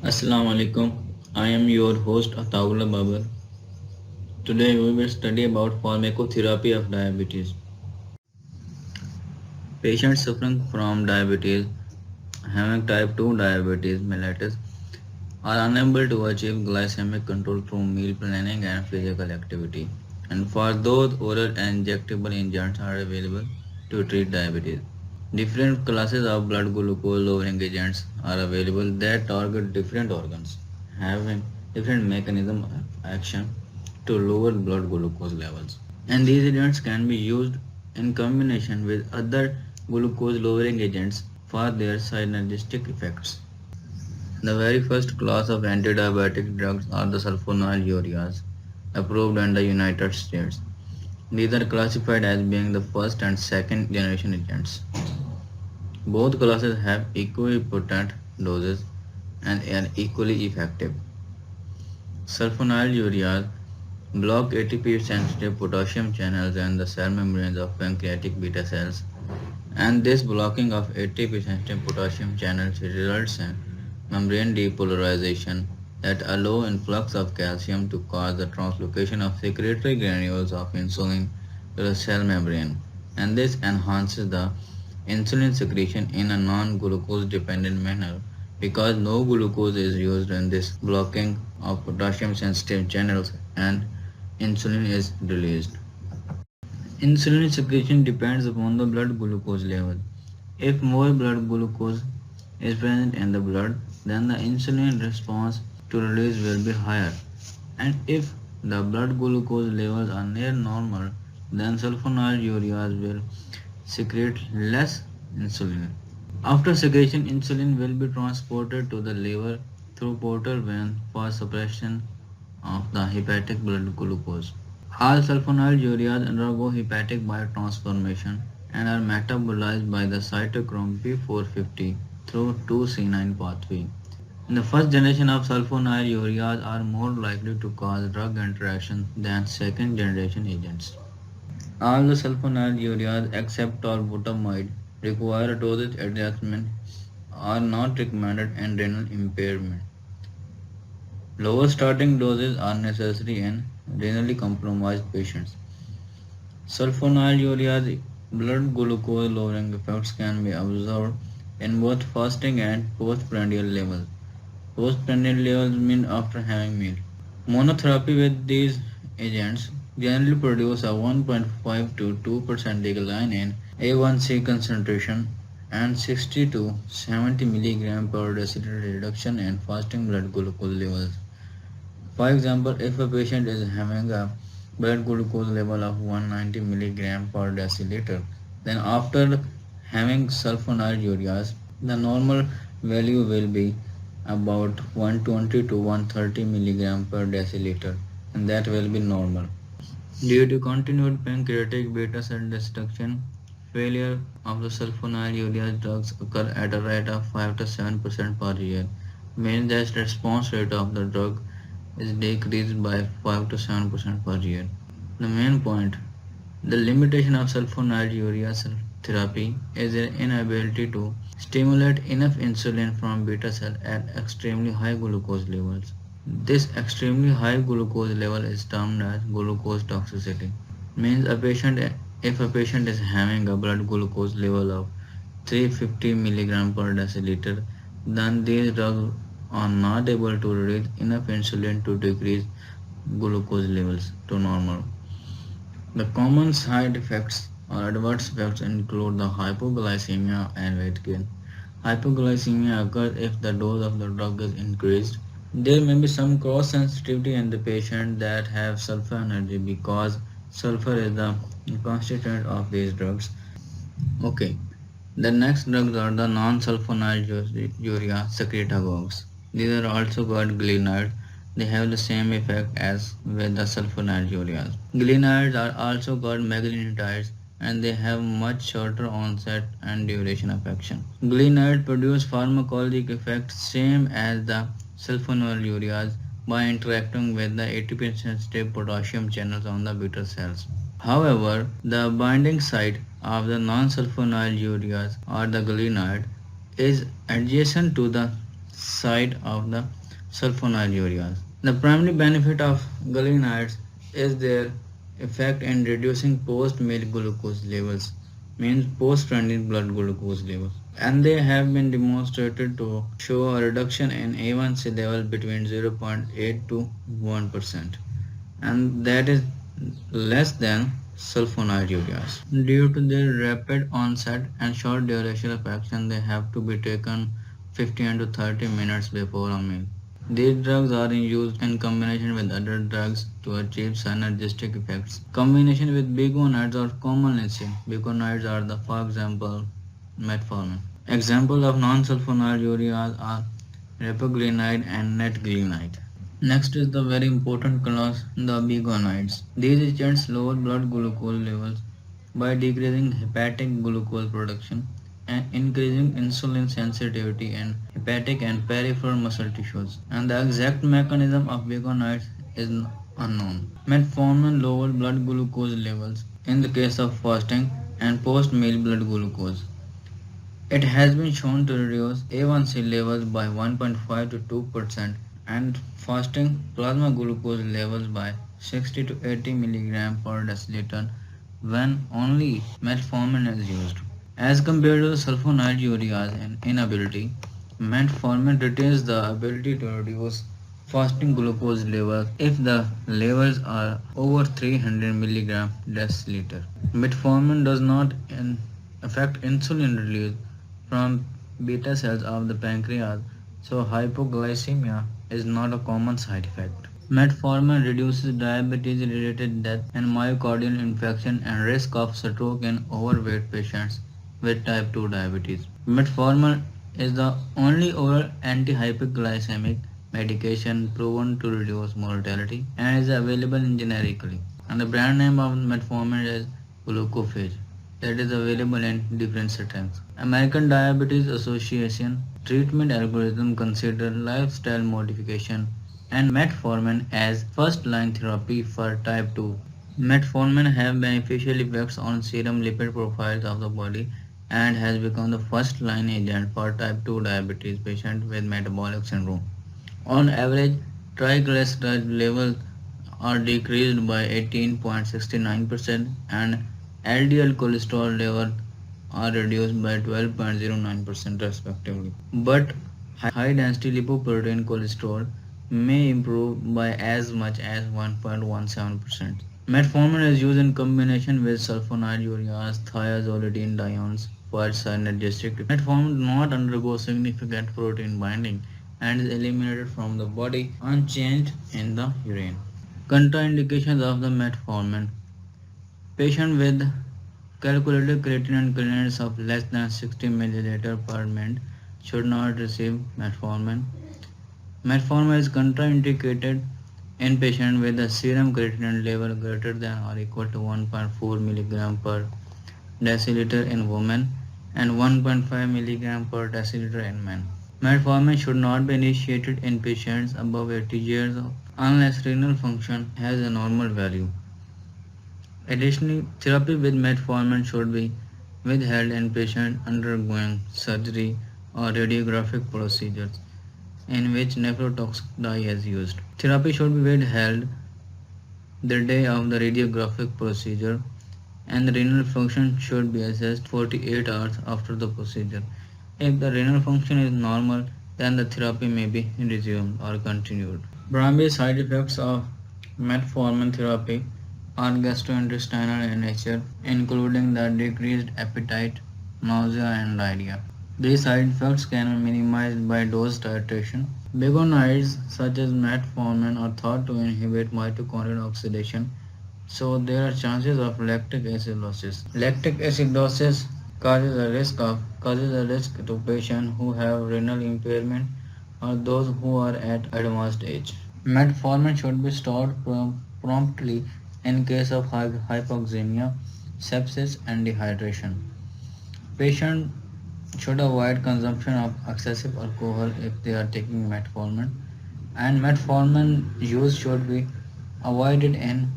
Assalam-o-alaikum. I am your host Atta Babar. Today we will study about pharmacotherapy of diabetes. Patients suffering from diabetes, having type 2 diabetes mellitus, are unable to achieve glycemic control through meal planning and physical activity. And for those, oral and injectable agents are available to treat diabetes. Different classes of blood glucose lowering agents are available that target different organs, having different mechanism of action to lower blood glucose levels. And these agents can be used in combination with other glucose lowering agents for their synergistic effects. The very first class of antidiabetic drugs are the sulfonylureas, approved in the United States. These are classified as being the first and second generation agents. Both classes have equally potent doses and are equally effective. Sulfonylureas block ATP-sensitive potassium channels and the cell membranes of pancreatic beta cells, and this blocking of ATP-sensitive potassium channels results in membrane depolarization that allow influx of calcium to cause the translocation of secretory granules of insulin to the cell membrane, and this enhances the insulin secretion in a non-glucose dependent manner because no glucose is used in this blocking of potassium sensitive channels and insulin is released. Insulin secretion depends upon the blood glucose level. If more blood glucose is present in the blood, then the insulin response to release will be higher. And if the blood glucose levels are near normal, then sulfonylureas will secrete less insulin. After secretion, insulin will be transported to the liver through portal vein for suppression of the hepatic blood glucose. All sulfonylureas undergo hepatic biotransformation and are metabolized by the cytochrome P450 through 2C9 pathway. The first generation of sulfonylureas are more likely to cause drug interaction than second generation agents. All the sulfonylureas except tolbutamide require dosage adjustment are not recommended in renal impairment. Lower starting doses are necessary in renally compromised patients. Sulfonylureas blood glucose lowering effects can be observed in both fasting and postprandial levels. Postprandial levels mean after having meal. Monotherapy with these agents generally produce a 1.5 to 2% decline in A1C concentration and 60 to 70 mg per deciliter reduction in fasting blood glucose levels. For example, if a patient is having a blood glucose level of 190 mg per deciliter, then after having sulfonylureas, the normal value will be about 120 to 130 mg per deciliter, and that will be normal. Due to continued pancreatic beta cell destruction, failure of the sulfonylurea drugs occur at a rate of 5 to 7% per year, meaning that the response rate of the drug is decreased by 5 to 7% per year. The main point, the limitation of sulfonylurea therapy is their inability to stimulate enough insulin from beta cell at extremely high glucose levels. This extremely high glucose level is termed as glucose toxicity. Means a patient if a patient is having a blood glucose level of 350 mg per deciliter, then these drugs are not able to release enough insulin to decrease glucose levels to normal. The common side effects or adverse effects include the hypoglycemia and weight gain. Hypoglycemia occurs if the dose of the drug is increased. There may be some cross sensitivity in the patient that have sulfur energy because sulfur is the constituent of these drugs. Okay, the next drugs are the non-sulfonylurea secretagogues. These are also called glinides. They have the same effect as with the sulfonylureas. Glinides are also called meglinotides and they have much shorter onset and duration of action. Glinides produce pharmacologic effects same as the sulfonylureas by interacting with the ATP-sensitive potassium channels on the beta cells. However, the binding site of the non-sulfonylureas or the glycinide is adjacent to the side of the sulfonylureas. The primary benefit of biguanides is their effect in reducing post-meal glucose levels, means post-prandial blood glucose levels. And they have been demonstrated to show a reduction in A1C level between 0.8 to 1%, and that is less than sulfonylureas. Due to their rapid onset and short duration of action, they have to be taken 15 to 30 minutes before a meal. These drugs are used in combination with other drugs to achieve synergistic effects. Combination with biguanides are commonly seen. Biguanides are the, for example, metformin. Examples of non-sulfonylureas are repaglinide and netglinide. Next is the very important class, the biguanides. These agents lower blood glucose levels by decreasing hepatic glucose production and increasing insulin sensitivity in hepatic and peripheral muscle tissues. And the exact mechanism of biguanides is unknown. Metformin lowers blood glucose levels in the case of fasting and post-meal blood glucose. It has been shown to reduce A1C levels by 1.5 to 2% and fasting plasma glucose levels by 60 to 80 mg per deciliter when only metformin is used. As compared to the sulfonylureas and inability, metformin retains the ability to reduce fasting glucose levels if the levels are over 300 mg deciliter. Metformin does not affect insulin release from beta cells of the pancreas, so hypoglycemia is not a common side effect. Metformin reduces diabetes-related death and myocardial infarction and risk of stroke in overweight patients with type 2 diabetes. Metformin is the only oral anti-hypoglycemic medication proven to reduce mortality and is available generically. And the brand name of metformin is glucophage that is available in different settings. American Diabetes Association treatment algorithm consider lifestyle modification and metformin as first-line therapy for type 2. Metformin have beneficial effects on serum lipid profiles of the body and has become the first-line agent for type 2 diabetes patients with metabolic syndrome. On average, triglyceride levels are decreased by 18.69% and LDL cholesterol levels are reduced by 12.09% respectively. But high density lipoprotein cholesterol may improve by as much as 1.17%. Metformin is used in combination with sulfonylureas, thiazolidinediones for synergistic. Metformin does not undergo significant protein binding and is eliminated from the body unchanged in the urine. Contraindications of the metformin. Patient with calculated creatinine clearance of less than 60 milliliter per minute should not receive metformin. Metformin is contraindicated in patients with a serum creatinine level greater than or equal to 1.4 mg per deciliter in women and 1.5 mg per deciliter in men. Metformin should not be initiated in patients above 80 years old unless renal function has a normal value. Additionally, therapy with metformin should be withheld in patients undergoing surgery or radiographic procedures in which nephrotoxic dye is used. Therapy should be withheld the day of the radiographic procedure and the renal function should be assessed 48 hours after the procedure. If the renal function is normal, then the therapy may be resumed or continued. Primary side effects of metformin therapy are gastrointestinal in nature, including the decreased appetite, nausea, and diarrhea. These side effects can be minimized by dose titration. Biguanides such as metformin are thought to inhibit mitochondrial oxidation, so there are chances of lactic acidosis. Lactic acidosis causes a risk to patients who have renal impairment or those who are at advanced age. Metformin should be stopped promptly in case of hypoxemia, sepsis, and dehydration. Patients should avoid consumption of excessive alcohol if they are taking metformin, and metformin use should be avoided in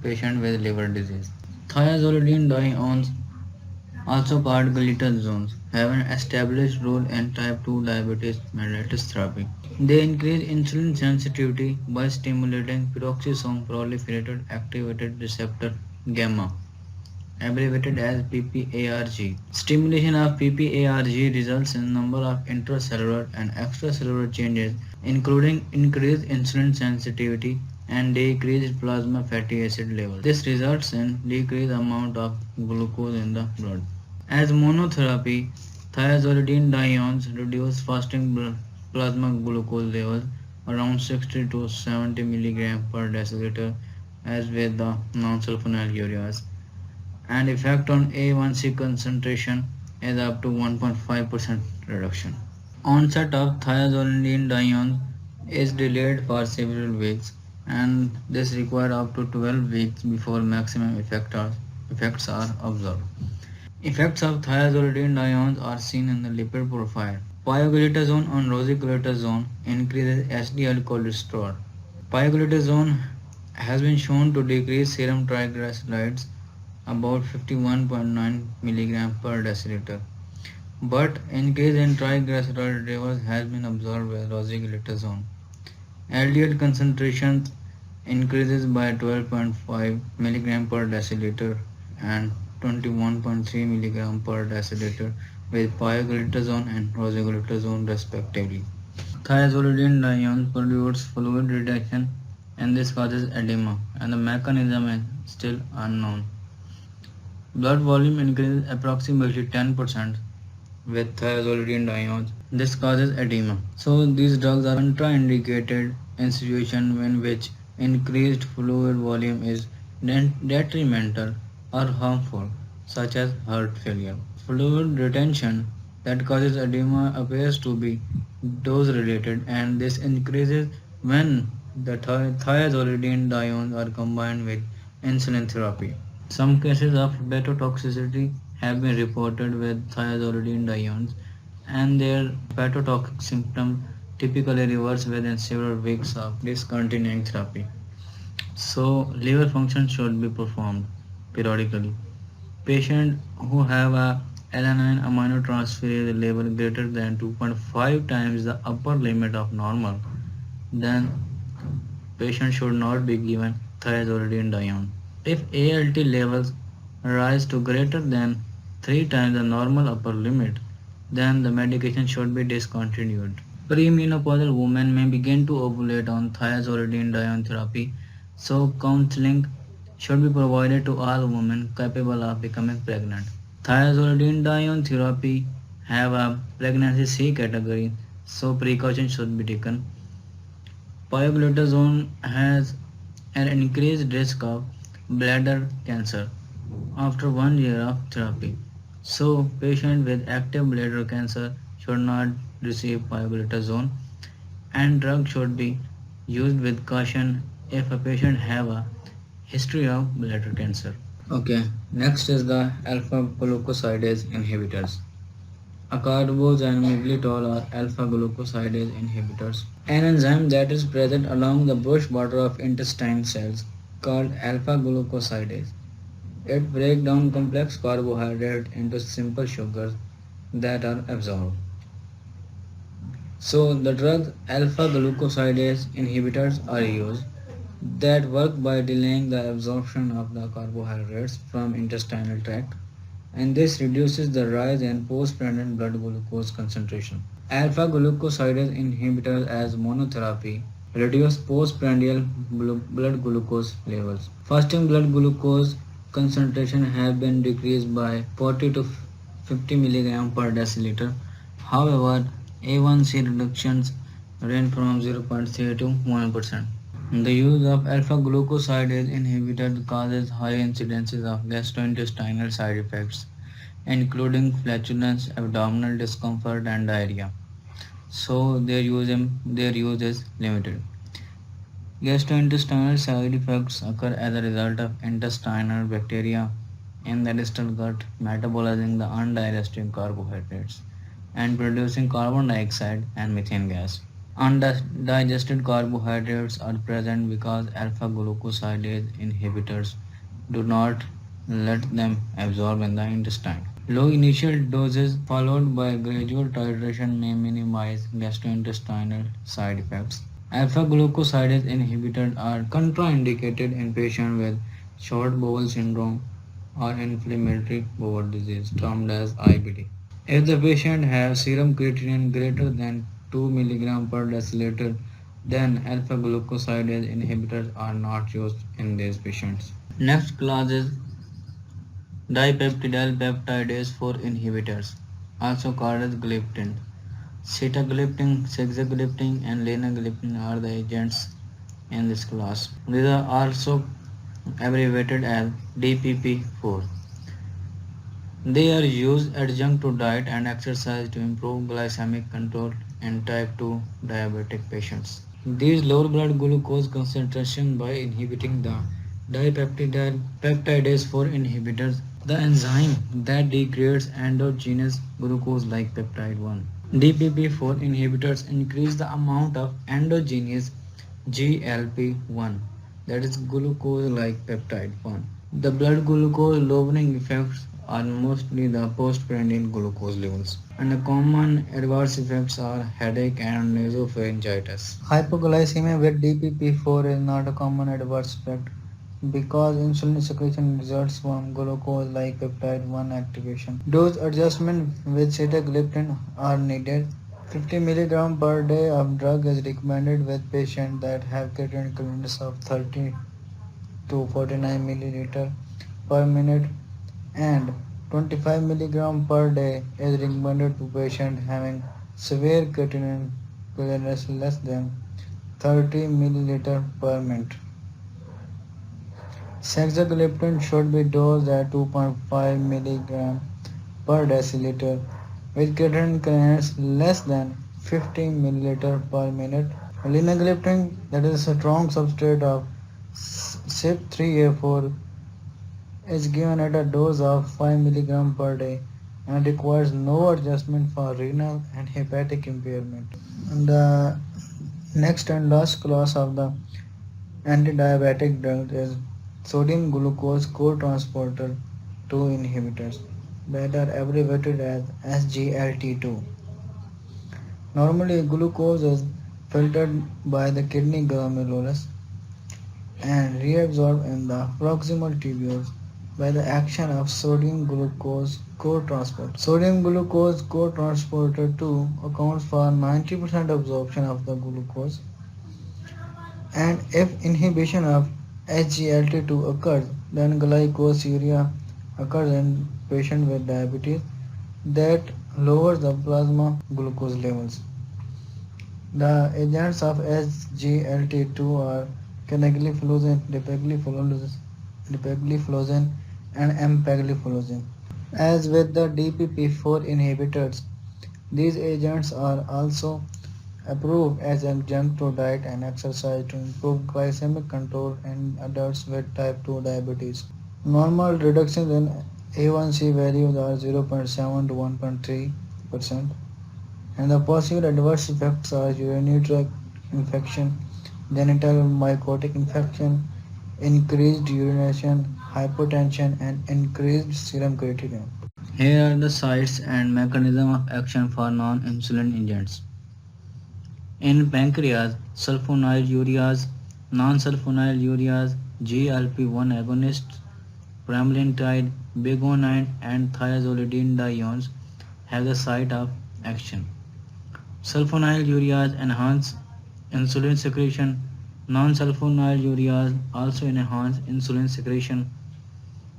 patients with liver disease. Thiazolidinediones also called glutazones, have an established role in type 2 diabetes mellitus therapy. They increase insulin sensitivity by stimulating peroxisome proliferated activated receptor gamma, abbreviated as PPARG. Stimulation of PPARG results in a number of intracellular and extracellular changes, including increased insulin sensitivity and decreased plasma fatty acid levels. This results in decreased amount of glucose in the blood. As monotherapy, thiazolidinediones reduce fasting plasma glucose levels around 60 to 70 mg per deciliter as with the non-sulfonylureas, and effect on A1C concentration is up to 1.5% reduction. Onset of thiazolidinediones is delayed for several weeks, and this requires up to 12 weeks before maximum effects are observed. Effects of thiazolidinediones are seen in the lipid profile. Pioglitazone on rosiglitazone increases HDL cholesterol. Pioglitazone has been shown to decrease serum triglycerides about 51.9 mg per deciliter, but increase in triglyceride levels has been observed with rosiglitazone. LDL concentration increases by 12.5 mg per deciliter and 21.3 mg per deciliter with pioglitazone and rosiglitazone respectively. Thiazolidinediones produce fluid retention, and this causes edema, and the mechanism is still unknown. Blood volume increases approximately 10% with thiazolidinediones. This causes edema. So these drugs are contraindicated in situations in which increased fluid volume is detrimental or harmful, such as heart failure. Fluid retention that causes edema appears to be dose related, and this increases when the thiazolidinediones are combined with insulin therapy. Some cases of hepatotoxicity have been reported with thiazolidinediones, and their hepatotoxic symptoms typically reverse within several weeks of discontinuing therapy. So, liver function should be performed periodically. Patients who have a alanine aminotransferase level greater than 2.5 times the upper limit of normal, then patient should not be given thiazolidinedione. If ALT levels rise to greater than 3 times the normal upper limit, then the medication should be discontinued. Premenopausal women may begin to ovulate on thiazolidinedione therapy, so counseling should be provided to all women capable of becoming pregnant. Thiazolidinedione therapy have a pregnancy C category, so precautions should be taken. Pioglitazone has an increased risk of bladder cancer after 1 year of therapy. So, patients with active bladder cancer should not receive pioglitazone, and drug should be used with caution if a patient have a history of bladder cancer. Okay, next is the alpha glucosidase inhibitors. Acarbose and miglitol are alpha glucosidase inhibitors, an enzyme that is present along the brush border of intestine cells called alpha glucosidase. It breaks down complex carbohydrates into simple sugars that are absorbed. So the drug alpha glucosidase inhibitors are used that work by delaying the absorption of the carbohydrates from intestinal tract, and this reduces the rise in postprandial blood glucose concentration. Alpha glucosidase inhibitors as monotherapy reduce postprandial blood glucose levels. Fasting blood glucose concentration has been decreased by 40 to 50 mg per deciliter. However, A1C reductions range from 0.3 to 1%. The use of alpha glucosidase inhibitor causes high incidences of gastrointestinal side effects, including flatulence, abdominal discomfort, and diarrhea. So their use is limited. Gastrointestinal side effects occur as a result of intestinal bacteria in the distal gut metabolizing the undigested carbohydrates and producing carbon dioxide and methane gas. Undigested carbohydrates are present because alpha glucosidase inhibitors do not let them absorb in the intestine. Low initial doses followed by gradual titration may minimize gastrointestinal side effects. Alpha glucosidase inhibitors are contraindicated in patients with short bowel syndrome or inflammatory bowel disease termed as IBD. If the patient has serum creatinine greater than 2 mg per deciliter, then alpha glucosidase inhibitors are not used in these patients. Next class is dipeptidyl peptidase 4 inhibitors, also called as gliptins. Sitagliptin, sexagliptin, and linagliptin are the agents in this class. These are also abbreviated as DPP-4. They are used adjunct to diet and exercise to improve glycemic control in type 2 diabetic patients. These lower blood glucose concentration by inhibiting the dipeptidyl peptidase 4 inhibitors, the enzyme that degrades endogenous glucose like peptide 1. DPP-4 inhibitors increase the amount of endogenous GLP-1, that is glucose like peptide 1. The blood glucose lowering effects are mostly the postprandial glucose levels, and the common adverse effects are headache and nasopharyngitis. Hypoglycemia with DPP-4 is not a common adverse effect because insulin secretion results from glucose like peptide 1 activation. Dose adjustment with sitagliptin are needed. 50 mg per day of drug is recommended with patients that have creatinine clearance of 30 to 49 milliliter per minute, and 25 mg per day is recommended to patients having severe creatinine clearance less than 30 milliliter per minute. Saxagliptin should be dosed at 2.5 mg per deciliter with creatinine clearance less than 15 milliliter per minute. Linagliptin, that is a strong substrate of CYP3A4, is given at a dose of 5 mg per day and requires no adjustment for renal and hepatic impairment. And the next and last class of the antidiabetic drugs is sodium glucose cotransporter 2 inhibitors that are abbreviated as SGLT2. Normally, glucose is filtered by the kidney glomerulus and reabsorbed in the proximal tubules by the action of sodium glucose cotransporter. Sodium glucose cotransporter 2 accounts for 90% absorption of the glucose, and if inhibition of SGLT2 occurs, then glycosuria occurs in patients with diabetes that lowers the plasma glucose levels. The agents of SGLT2 are canagliflozin, dapagliflozin, and empagliflozin. As with the DPP-4 inhibitors, these agents are also approved as adjunct to diet and exercise to improve glycemic control in adults with type 2 diabetes. Normal reductions in A1C values are 0.7 to 1.3%, and the possible adverse effects are urinary tract infection, genital mycotic infection, increased urination, hypotension, and increased serum creatinine. Here are the sites and mechanism of action for non-insulin agents. In pancreas, sulfonylureas, non-sulfonylureas, GLP-1 agonists, pramlintide, biguanide, and thiazolidinediones have the site of action. Sulfonylureas enhance insulin secretion. Non-sulfonylureas also enhance insulin secretion.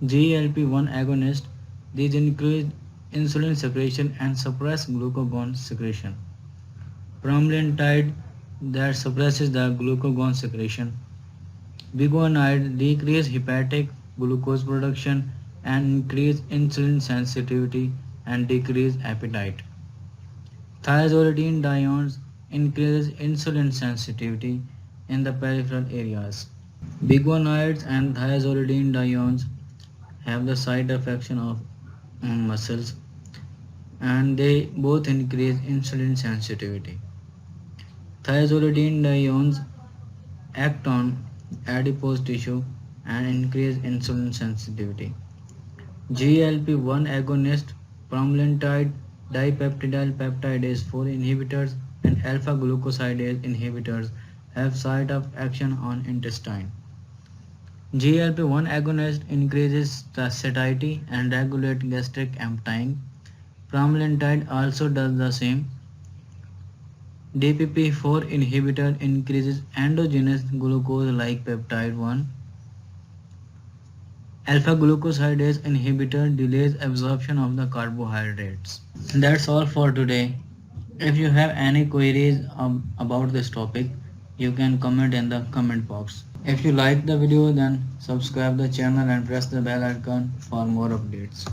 GLP-1 agonists, these increase insulin secretion and suppress glucagon secretion. Pramlintide, that suppresses the glucagon secretion. Biguanide decrease hepatic glucose production and increase insulin sensitivity and decrease appetite. Thiazolidinediones increases insulin sensitivity in the peripheral areas. Biguanides and thiazolidinediones have the site of action of muscles, and they both increase insulin sensitivity. Thiazolidinediones act on adipose tissue and increase insulin sensitivity. GLP-1 agonists pramlintide dipeptidyl peptidase 4 inhibitors, and alpha glucosidase inhibitors have site of action on intestine. GLP-1 agonist increases the satiety and regulate gastric emptying. Pramlintide also does the same. DPP-4 inhibitor increases endogenous glucose like peptide 1. Alpha glucosidase inhibitor delays absorption of the carbohydrates. That's all for today. If you have any queries about this topic, you can comment in the comment box. If you like the video, then subscribe the channel and press the bell icon for more updates.